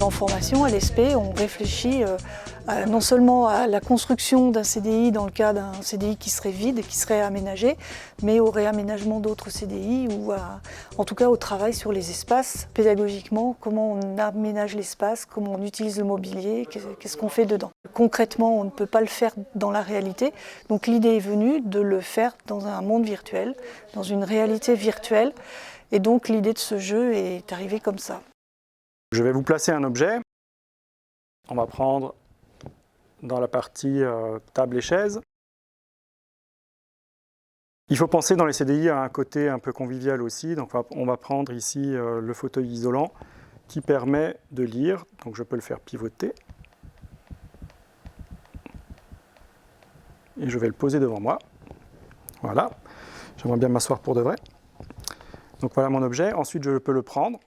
En formation, à l'ESP, on réfléchit non seulement à la construction d'un CDI dans le cas d'un CDI qui serait vide et qui serait aménagé, mais au réaménagement d'autres CDI ou en tout cas au travail sur les espaces pédagogiquement, comment on aménage l'espace, comment on utilise le mobilier, qu'est-ce qu'on fait dedans. Concrètement, on ne peut pas le faire dans la réalité, donc l'idée est venue de le faire dans un monde virtuel, dans une réalité virtuelle, et donc l'idée de ce jeu est arrivée comme ça. Je vais vous placer un objet. On va prendre dans la partie table et chaise. Il faut penser dans les CDI à un côté un peu convivial aussi. Donc on va prendre ici le fauteuil isolant qui permet de lire. Donc je peux le faire pivoter. Et je vais le poser devant moi. Voilà. J'aimerais bien m'asseoir pour de vrai. Donc voilà mon objet. Ensuite je peux le prendre.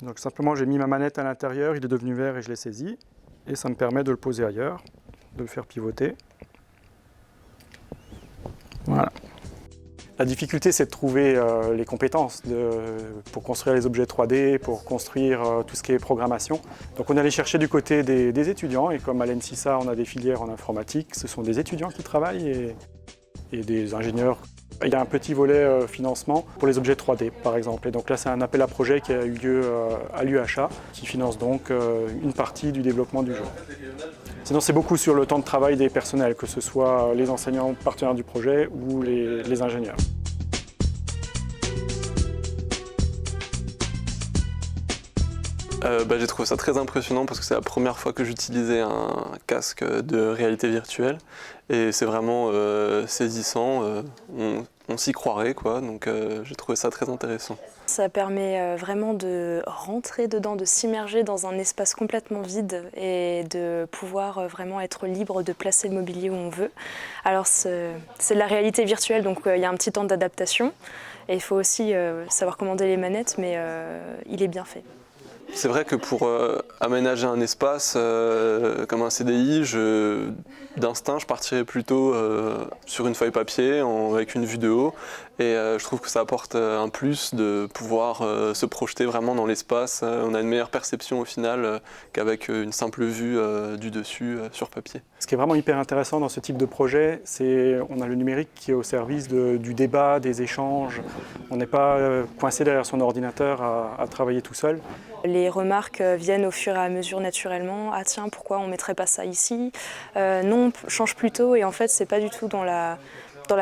Donc simplement j'ai mis ma manette à l'intérieur, il est devenu vert et je l'ai saisi. Et ça me permet de le poser ailleurs, de le faire pivoter. Voilà. La difficulté, c'est de trouver les compétences pour construire les objets 3D, pour construire tout ce qui est programmation. Donc on est allé chercher du côté des étudiants, et comme à l'ENSISA, on a des filières en informatique, ce sont des étudiants qui travaillent et des ingénieurs. Il y a un petit volet financement pour les objets 3D, par exemple. Et donc là, c'est un appel à projet qui a eu lieu à l'UHA, qui finance donc une partie du développement du jeu. Sinon, c'est beaucoup sur le temps de travail des personnels, que ce soit les enseignants partenaires du projet ou les ingénieurs. J'ai trouvé ça très impressionnant parce que c'est la première fois que j'utilisais un casque de réalité virtuelle et c'est vraiment saisissant, on s'y croirait quoi, donc j'ai trouvé ça très intéressant. Ça permet vraiment de rentrer dedans, de s'immerger dans un espace complètement vide et de pouvoir vraiment être libre de placer le mobilier où on veut. Alors c'est de la réalité virtuelle, donc il y a un petit temps d'adaptation et il faut aussi savoir commander les manettes, mais il est bien fait. C'est vrai que pour aménager un espace comme un CDI, d'instinct, je partirais plutôt sur une feuille papier avec une vue de haut. Et je trouve que ça apporte un plus de pouvoir se projeter vraiment dans l'espace. On a une meilleure perception au final qu'avec une simple vue du dessus sur papier. Ce qui est vraiment hyper intéressant dans ce type de projet, c'est qu'on a le numérique qui est au service du débat, des échanges. On n'est pas coincé derrière son ordinateur à travailler tout seul. Les remarques viennent au fur et à mesure naturellement. Ah tiens, pourquoi on ne mettrait pas ça ici? Non, change plutôt. Et en fait, c'est pas du tout dans la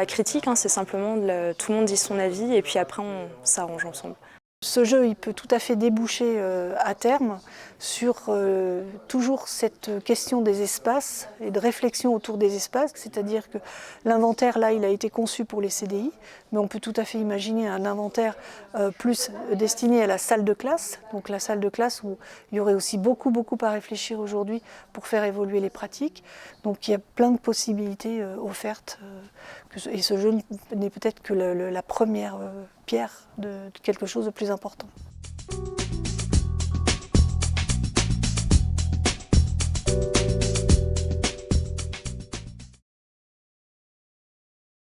critique, hein, c'est simplement tout le monde dit son avis et puis après on s'arrange ensemble. Ce jeu, il peut tout à fait déboucher à terme sur toujours cette question des espaces et de réflexion autour des espaces, c'est-à-dire que l'inventaire, là, il a été conçu pour les CDI, mais on peut tout à fait imaginer un inventaire plus destiné à la salle de classe, donc la salle de classe où il y aurait aussi beaucoup à réfléchir aujourd'hui pour faire évoluer les pratiques. Donc il y a plein de possibilités offertes, et ce jeu n'est peut-être que la première pierre de quelque chose de plus important.